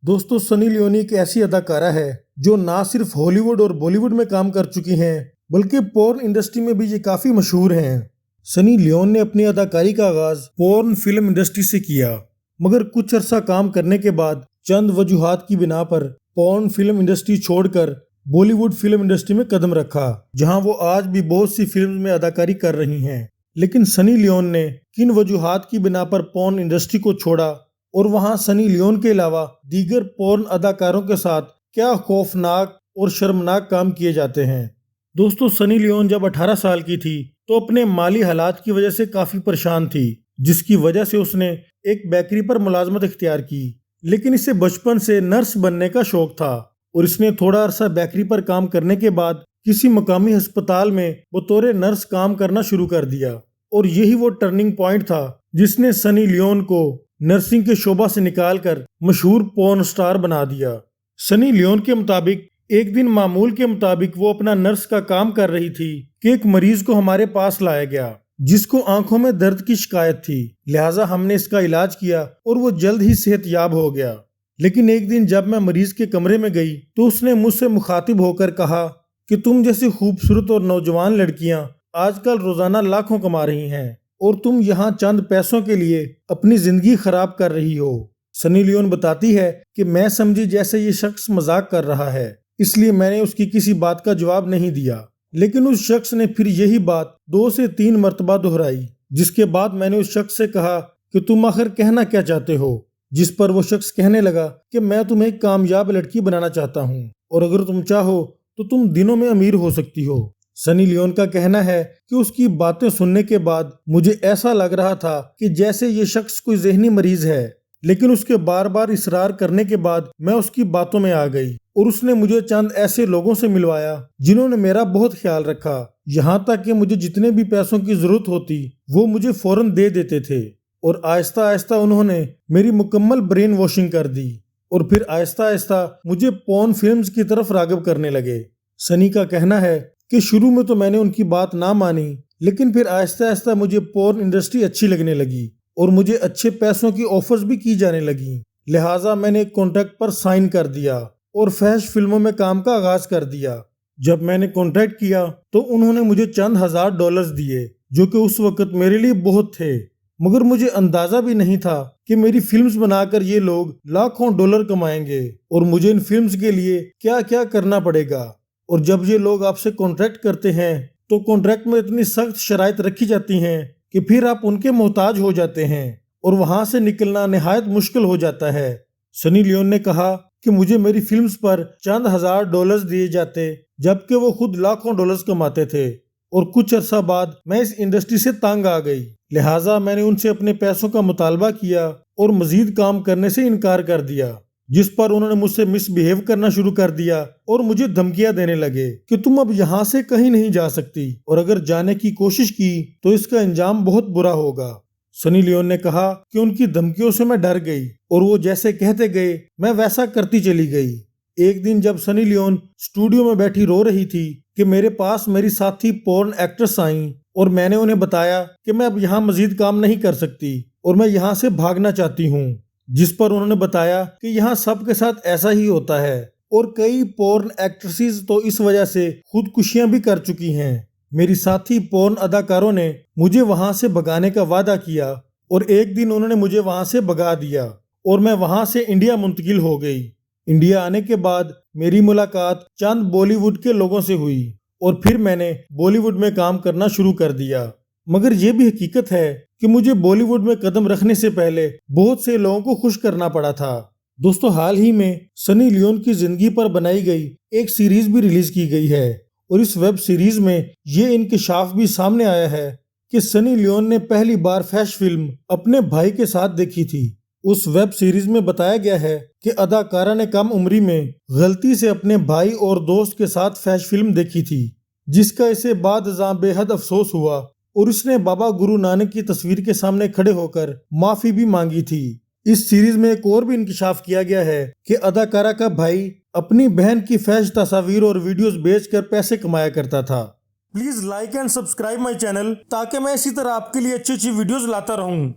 دوستو سنی لیون ایک ایسی اداکارہ ہے جو نہ صرف ہالی ووڈ اور بالی ووڈ میں کام کر چکی ہیں بلکہ پورن انڈسٹری میں بھی یہ کافی مشہور ہیں۔ سنی لیون نے اپنی اداکاری کا آغاز پورن فلم انڈسٹری سے کیا، مگر کچھ عرصہ کام کرنے کے بعد چند وجوہات کی بنا پر پورن فلم انڈسٹری چھوڑ کر بالی ووڈ فلم انڈسٹری میں قدم رکھا، جہاں وہ آج بھی بہت سی فلمز میں اداکاری کر رہی ہیں۔ لیکن سنی لیون نے کن وجوہات کی بنا پر پورن انڈسٹری کو چھوڑا اور وہاں سنی لیون کے علاوہ دیگر پورن اداکاروں کے ساتھ کیا خوفناک اور شرمناک کام کیے جاتے ہیں؟ دوستو سنی لیون جب 18 سال کی تھی تو اپنے مالی حالات کی وجہ سے کافی پریشان تھی، جس کی وجہ سے اس نے ایک بیکری پر ملازمت اختیار کی۔ لیکن اسے بچپن سے نرس بننے کا شوق تھا اور اس نے تھوڑا عرصہ بیکری پر کام کرنے کے بعد کسی مقامی ہسپتال میں بطور نرس کام کرنا شروع کر دیا، اور یہی وہ ٹرننگ پوائنٹ تھا جس نے سنی لیون کو نرسنگ کے شعبہ سے نکال کر مشہور پورن سٹار بنا دیا۔ سنی لیون کے مطابق ایک دن معمول کے مطابق وہ اپنا نرس کا کام کر رہی تھی کہ ایک مریض کو ہمارے پاس لایا گیا جس کو آنکھوں میں درد کی شکایت تھی، لہٰذا ہم نے اس کا علاج کیا اور وہ جلد ہی صحت یاب ہو گیا۔ لیکن ایک دن جب میں مریض کے کمرے میں گئی تو اس نے مجھ سے مخاطب ہو کر کہا کہ تم جیسی خوبصورت اور نوجوان لڑکیاں آج کل روزانہ لاکھوں کما رہی ہیں اور تم یہاں چند پیسوں کے لیے اپنی زندگی خراب کر رہی ہو۔ سنی لیون بتاتی ہے کہ میں سمجھی جیسے یہ شخص مذاق کر رہا ہے، اس لیے میں نے اس کی کسی بات کا جواب نہیں دیا، لیکن اس شخص نے پھر یہی بات 2 سے 3 مرتبہ دہرائی، جس کے بعد میں نے اس شخص سے کہا کہ تم آخر کہنا کیا چاہتے ہو؟ جس پر وہ شخص کہنے لگا کہ میں تمہیں ایک کامیاب لڑکی بنانا چاہتا ہوں اور اگر تم چاہو تو تم دنوں میں امیر ہو سکتی ہو۔ سنی لیون کا کہنا ہے کہ اس کی باتیں سننے کے بعد مجھے ایسا لگ رہا تھا کہ جیسے یہ شخص کوئی ذہنی مریض ہے، لیکن اس کے بار بار اصرار کرنے کے بعد میں اس کی باتوں میں آ گئی اور اس نے مجھے چند ایسے لوگوں سے ملوایا جنہوں نے میرا بہت خیال رکھا، یہاں تک کہ مجھے جتنے بھی پیسوں کی ضرورت ہوتی وہ مجھے فوراً دے دیتے تھے، اور آہستہ آہستہ انہوں نے میری مکمل برین واشنگ کر دی اور پھر آہستہ آہستہ مجھے پورن فلمز کی طرف راغب کرنے لگے۔ سنی کا کہنا ہے کہ شروع میں تو میں نے ان کی بات نہ مانی، لیکن پھر آہستہ آہستہ مجھے پورن انڈسٹری اچھی لگنے لگی اور مجھے اچھے پیسوں کی آفرز بھی کی جانے لگیں، لہٰذا میں نے ایک کانٹریکٹ پر سائن کر دیا اور فحش فلموں میں کام کا آغاز کر دیا۔ جب میں نے کانٹریکٹ کیا تو انہوں نے مجھے چند $1000 دیے، جو کہ اس وقت میرے لیے بہت تھے، مگر مجھے اندازہ بھی نہیں تھا کہ میری فلمز بنا کر یہ لوگ لاکھوں ڈالر کمائیں گے اور مجھے ان فلمز کے لیے کیا کیا کرنا پڑے گا۔ اور جب یہ لوگ آپ سے کانٹریکٹ کرتے ہیں تو کانٹریکٹ میں اتنی سخت شرائط رکھی جاتی ہیں کہ پھر آپ ان کے محتاج ہو جاتے ہیں اور وہاں سے نکلنا نہایت مشکل ہو جاتا ہے۔ سنی لیون نے کہا کہ مجھے میری فلمز پر چند $1000 دیے جاتے جبکہ وہ خود لاکھوں ڈالرز کماتے تھے، اور کچھ عرصہ بعد میں اس انڈسٹری سے تنگ آ گئی، لہٰذا میں نے ان سے اپنے پیسوں کا مطالبہ کیا اور مزید کام کرنے سے انکار کر دیا، جس پر انہوں نے مجھ سے مس بیہیو کرنا شروع کر دیا اور مجھے دھمکیاں دینے لگے کہ تم اب یہاں سے کہیں نہیں جا سکتی اور اگر جانے کی کوشش کی تو اس کا انجام بہت برا ہوگا۔ سنی لیون نے کہا کہ ان کی دھمکیوں سے میں ڈر گئی اور وہ جیسے کہتے گئے میں ویسا کرتی چلی گئی۔ ایک دن جب سنی لیون اسٹوڈیو میں بیٹھی رو رہی تھی کہ میرے پاس میری ساتھی پورن ایکٹرس آئیں اور میں نے انہیں بتایا کہ میں اب یہاں مزید کام نہیں کر سکتی اور میں یہاں سے بھاگنا چاہتی ہوں، جس پر انہوں نے بتایا کہ یہاں سب کے ساتھ ایسا ہی ہوتا ہے اور کئی پورن ایکٹریسز تو اس وجہ سے خودکشیاں بھی کر چکی ہیں۔ میری ساتھی پورن اداکاروں نے مجھے وہاں سے بھگانے کا وعدہ کیا اور ایک دن انہوں نے مجھے وہاں سے بھگا دیا اور میں وہاں سے انڈیا منتقل ہو گئی۔ انڈیا آنے کے بعد میری ملاقات چند بالی ووڈ کے لوگوں سے ہوئی اور پھر میں نے بالی ووڈ میں کام کرنا شروع کر دیا، مگر یہ بھی حقیقت ہے کہ مجھے بالی ووڈ میں قدم رکھنے سے پہلے بہت سے لوگوں کو خوش کرنا پڑا تھا۔ دوستو حال ہی میں سنی لیون کی زندگی پر بنائی گئی ایک سیریز بھی ریلیز کی گئی ہے اور اس ویب سیریز میں یہ انکشاف بھی سامنے آیا ہے کہ سنی لیون نے پہلی بار فحش فلم اپنے بھائی کے ساتھ دیکھی تھی۔ اس ویب سیریز میں بتایا گیا ہے کہ اداکارہ نے کم عمری میں غلطی سے اپنے بھائی اور دوست کے ساتھ فحش فلم دیکھی تھی، جس کا اسے بعد ازاں بے حد افسوس ہوا اور اس نے بابا گرو نانک کی تصویر کے سامنے کھڑے ہو کر معافی بھی مانگی تھی۔ اس سیریز میں ایک اور بھی انکشاف کیا گیا ہے کہ اداکارہ کا بھائی اپنی بہن کی فحش تصاویر اور ویڈیوز بیچ کر پیسے کمایا کرتا تھا۔ Please like and subscribe my channel تاکہ میں اسی طرح آپ کے لیے اچھی ویڈیوز لاتا رہوں۔